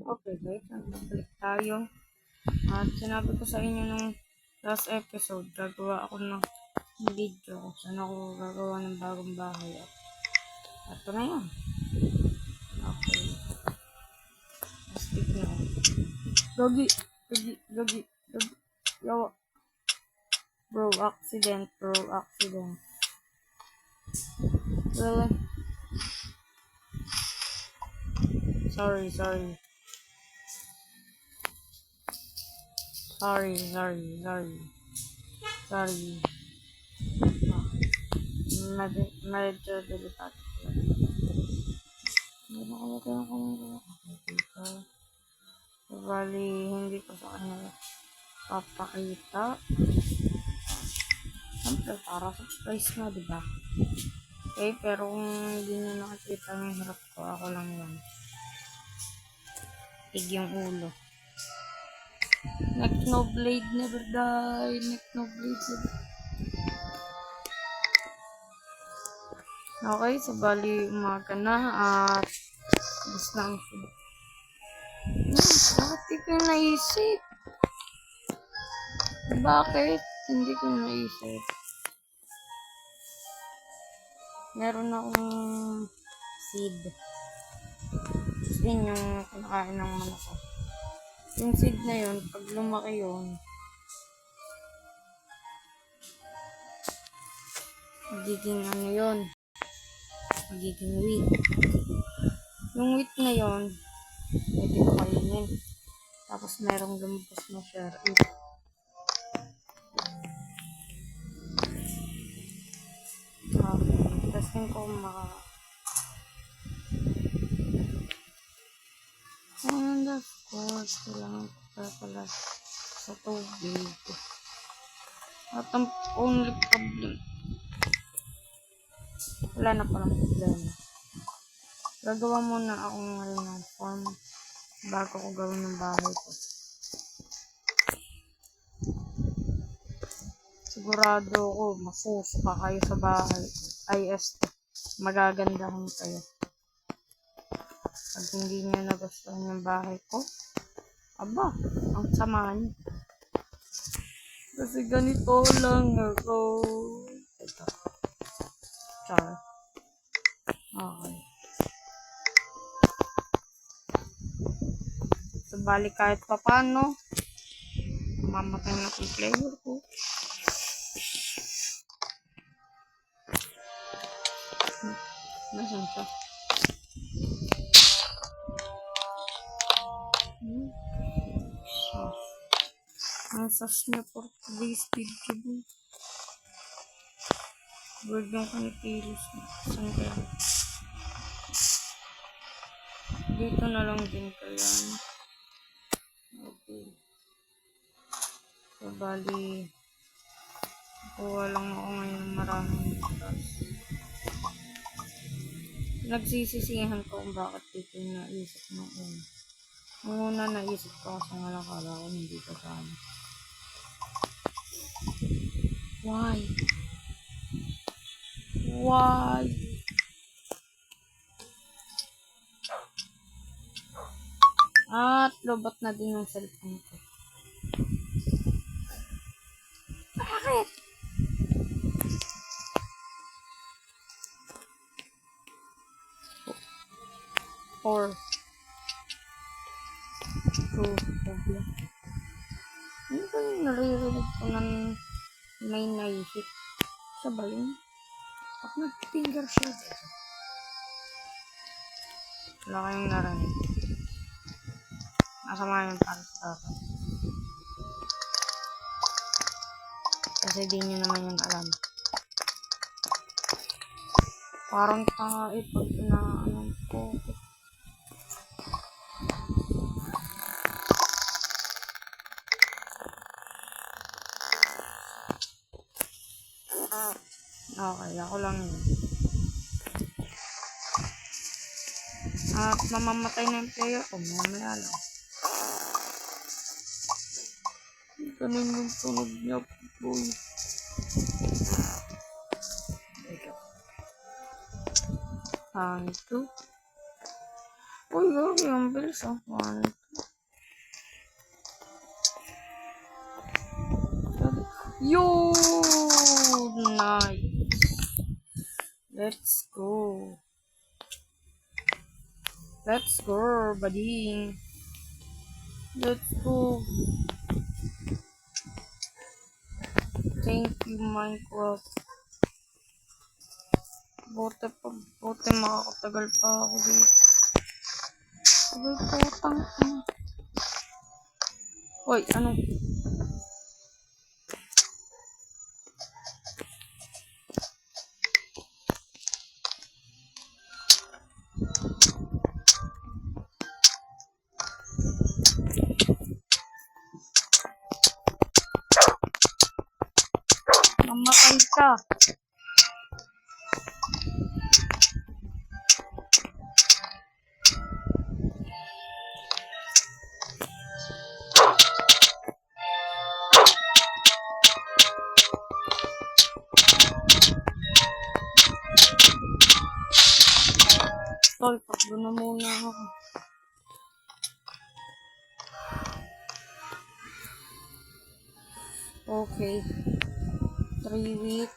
Okay guys, nagbalik tayo. At sinabi ko sa inyo nung last episode, gagawa ako ng video kung saan ako gagawa ng bagong bahay. At ito na yan. Okay. Stick na. Gogi. Yawa. Bro, accident. Really? Sorry. Medyo delikado. Hindi nakalagay ako ng dito. Bali, hindi ko sa kanya papakita. Siyempre, para surprise na, diba? Okay, pero kung hindi nyo nakikita yung hirap ko, ako lang yan. Tig yung ulo. Neck no blade never die. Okay, so bali umaga na at gusto na ang food. Bakit di ko naisip? Bakit? Hindi ko naisip. Meron akong seed. Gusto yun yung kinakain ng manok ko. Yung seed na yun, pag lumaki yun, magiging ano yun, magiging wheat. Yung wheat na yun, pwede ko kainin. Tapos merong lumabas na share it. Testing ko and of course, kailangan ko pala sa tubig. At ang only problem, wala na palang problema. Gagawa muna ako ngayon ng form bago ko gawin ng bahay ko. Sigurado ko masusuka kayo sa bahay. Magagandahan kayo. Pag hindi nyo nagustuhan yung bahay ko, aba, ang sama nyo. Kasi ganito lang ako. Ito. Char. Okay. So, balik kahit pa paano, mamatay na yung flavor ko. Nasaan siya? Ang sas niya for today's video. Bird yung kanikilos. Saan kaya? Dito na lang din kaya. Okay. So, bali, kuha lang ako ngayon maraming sas. Nagsisisihan ko kung bakit dito yung naisip ng una. Ang una naisip ko kasi nga nakala ko hindi ko sana. Why? At lobat na din yung cellphone ko. Bakit? Or problem. Ano ba yung naririnig ko ng may naisip? Siya ba yun? Pag nag-finger siya. Wala kayong narinig. Masama yung para sa akin. Kasi di nyo naman yun alam. Parang tanga pag inaanong ko. Okay, ako lang yun. At mamamatay na yung player ko. Mamaya lang. Ganun yung tunog niya, boy. Ito. Uy, gagi, ang bilis ah. 1, 2. Yo! Nice. Let's go. Let's go, buddy. Let's go. Thank you, Minecraft. Buti makakatagal pa ako dito. Sabay putang. Uy, ano? Mamatay ka. Tol, takbo na muna ako. Okay. 3 wheat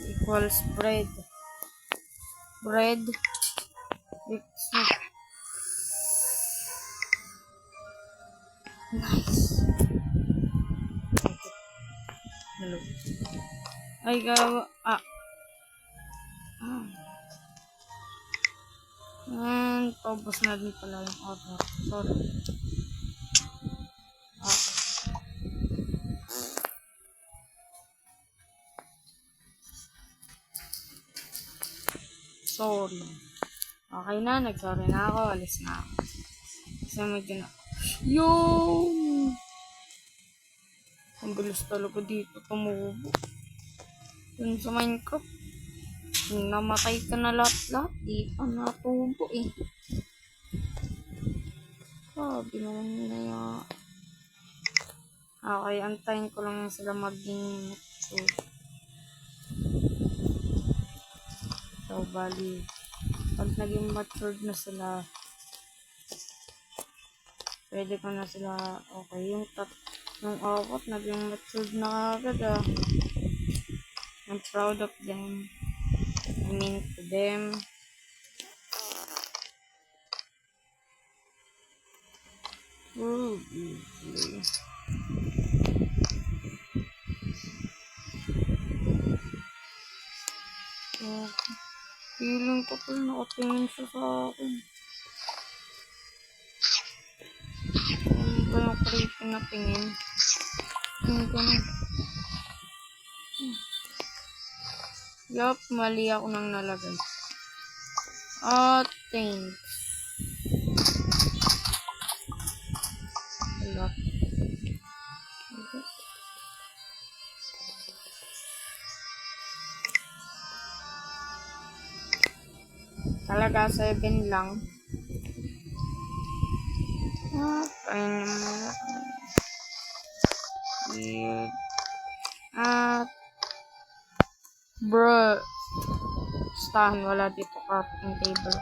equals bread. Bread equals... Nice. Hello. Ay, gawa. And, paubos na din pala yung order. Sorry. Sorry. Okay na, nag-sorry na ako. Alis na ako. Kasi medyo na... Yung! Ang bilis talaga dito tumubo. Yun sa Minecraft. Yung namatay ka na lahat-lahat. Di pa natubo eh. Sabi naman nila yan. Okay, antayin ko lang sila maging mature. So, bali, pag naging matured na sila, pwede ko na sila, okay, yung 4 naging matured na agad ah. I'm proud of them. I mean to them. Oh, easily. Feeling ko po nakatingin siya sa akin. Ano ba yung creepy na tingin? Tingin ko na. Yup, mali ako nang nalagay. Thanks. Wala. Talaga 7 lang. Ayun yung mga. Weird. Bro. Stahan, wala dito crafting table.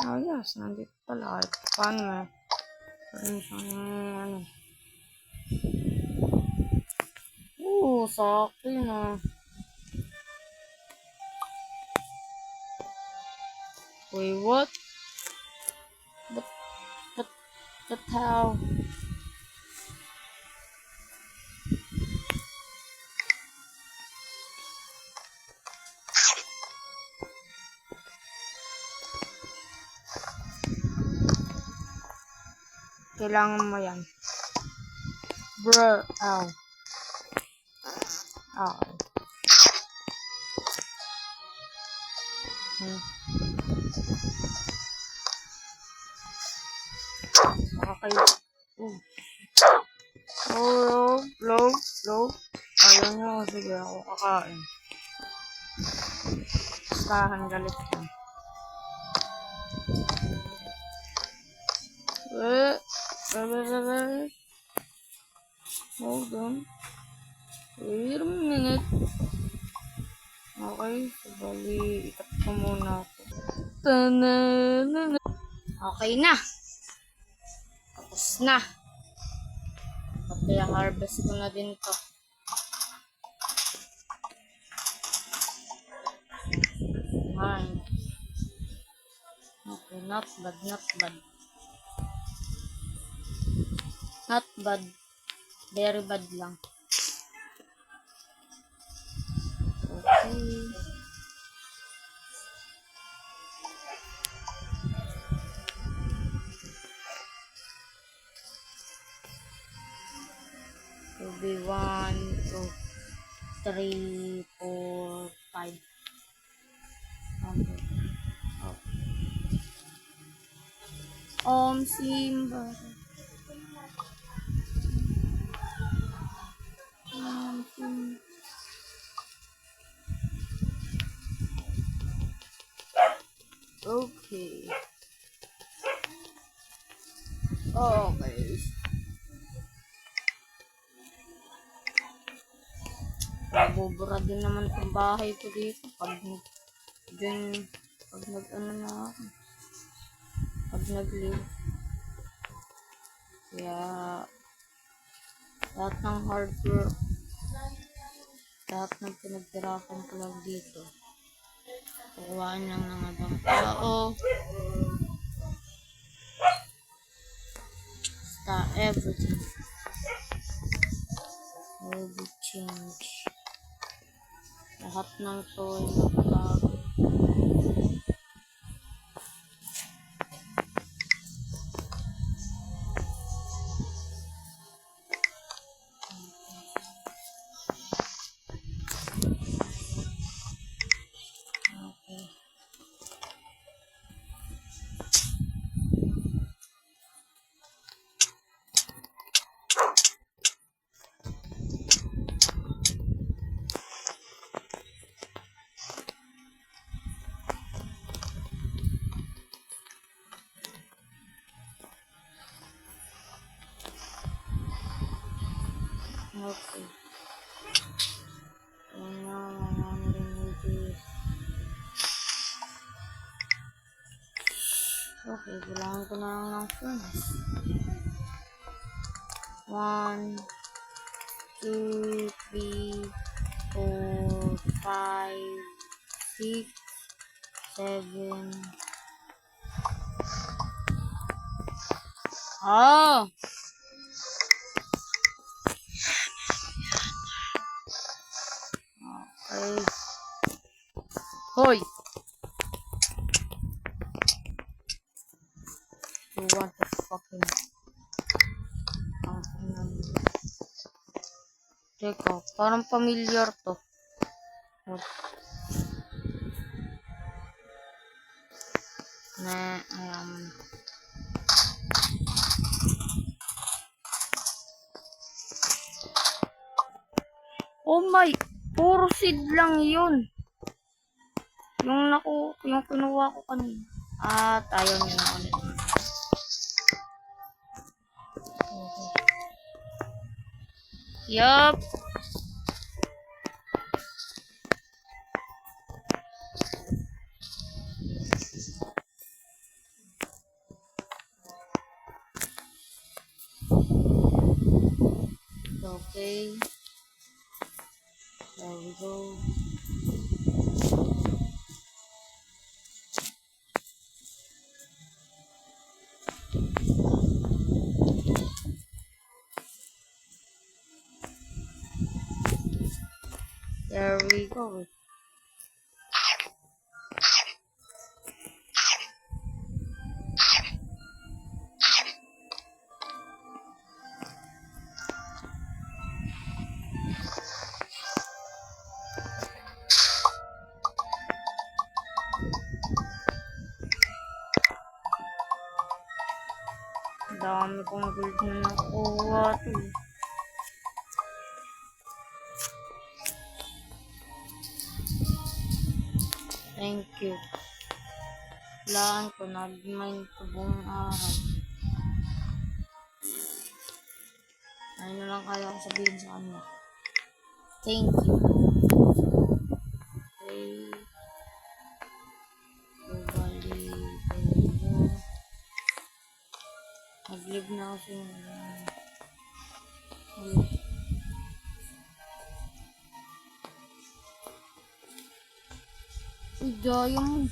Oh yes, nandito pala. Paano na? Parang siyang ano. Sa akin ah. Wait, what? But how? Kailangan mo yan. Bro, ow. Ow. Okay. Low. Ayaw nyo, sige ako kakain. Stahan, galit ka. Hold on. Wait a minute. Okay, Bali, itap ko muna ito. Okay na. Tapos na. Pati harvest ko na din to. Ayan. Okay, not bad, not bad. Not bad. Very bad lang. Okay. Will be 1, 2, 3, 4, 5. Okay. Simba. Simba. Okay. Okay. Nabubura din naman ang bahay ko dito pag nag-ano na ako. Pag nag-live. Kaya lahat ng hard work, lahat ng pinagtirapan ko lang dito, kukuhaan lang ng ibang tao. Basta everything will be changed. Lahat ng to ay magbabago. Okay. Okay, kailangan ko na lang ng furnace. 1, 2, 3, 4, 5, 6, 7. Oh! Okay. Hoy! You want to fucking... Teka, parang familiar to. Oh my, puro seed lang yun. Yung kinuha ko kanina. Ayaw niya na ulit. Yup. Okay. There we go. There we go. Dami kong gold na nakuha to. Thank you. Kailangan ko nag-mine ko buong araw. Ano na lang kaya ko sabihin sa kanya. Thank you. Okay. Live na kasi. Uy, diamond.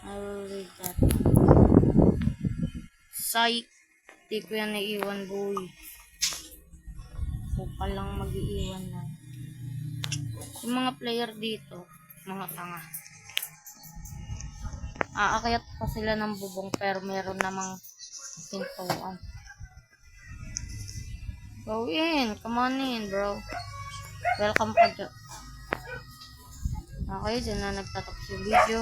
I will read that. Psych. Di ko yan naiiwan, boy. Huwag ka lang mag-iiwan na. Yung mga player dito, mga tanga. Aakyat pa sila ng bubong pero meron namang pintuan. Go in. Come on in, bro. Welcome ka dyan. Okay, dyan na nagtatapos yung video.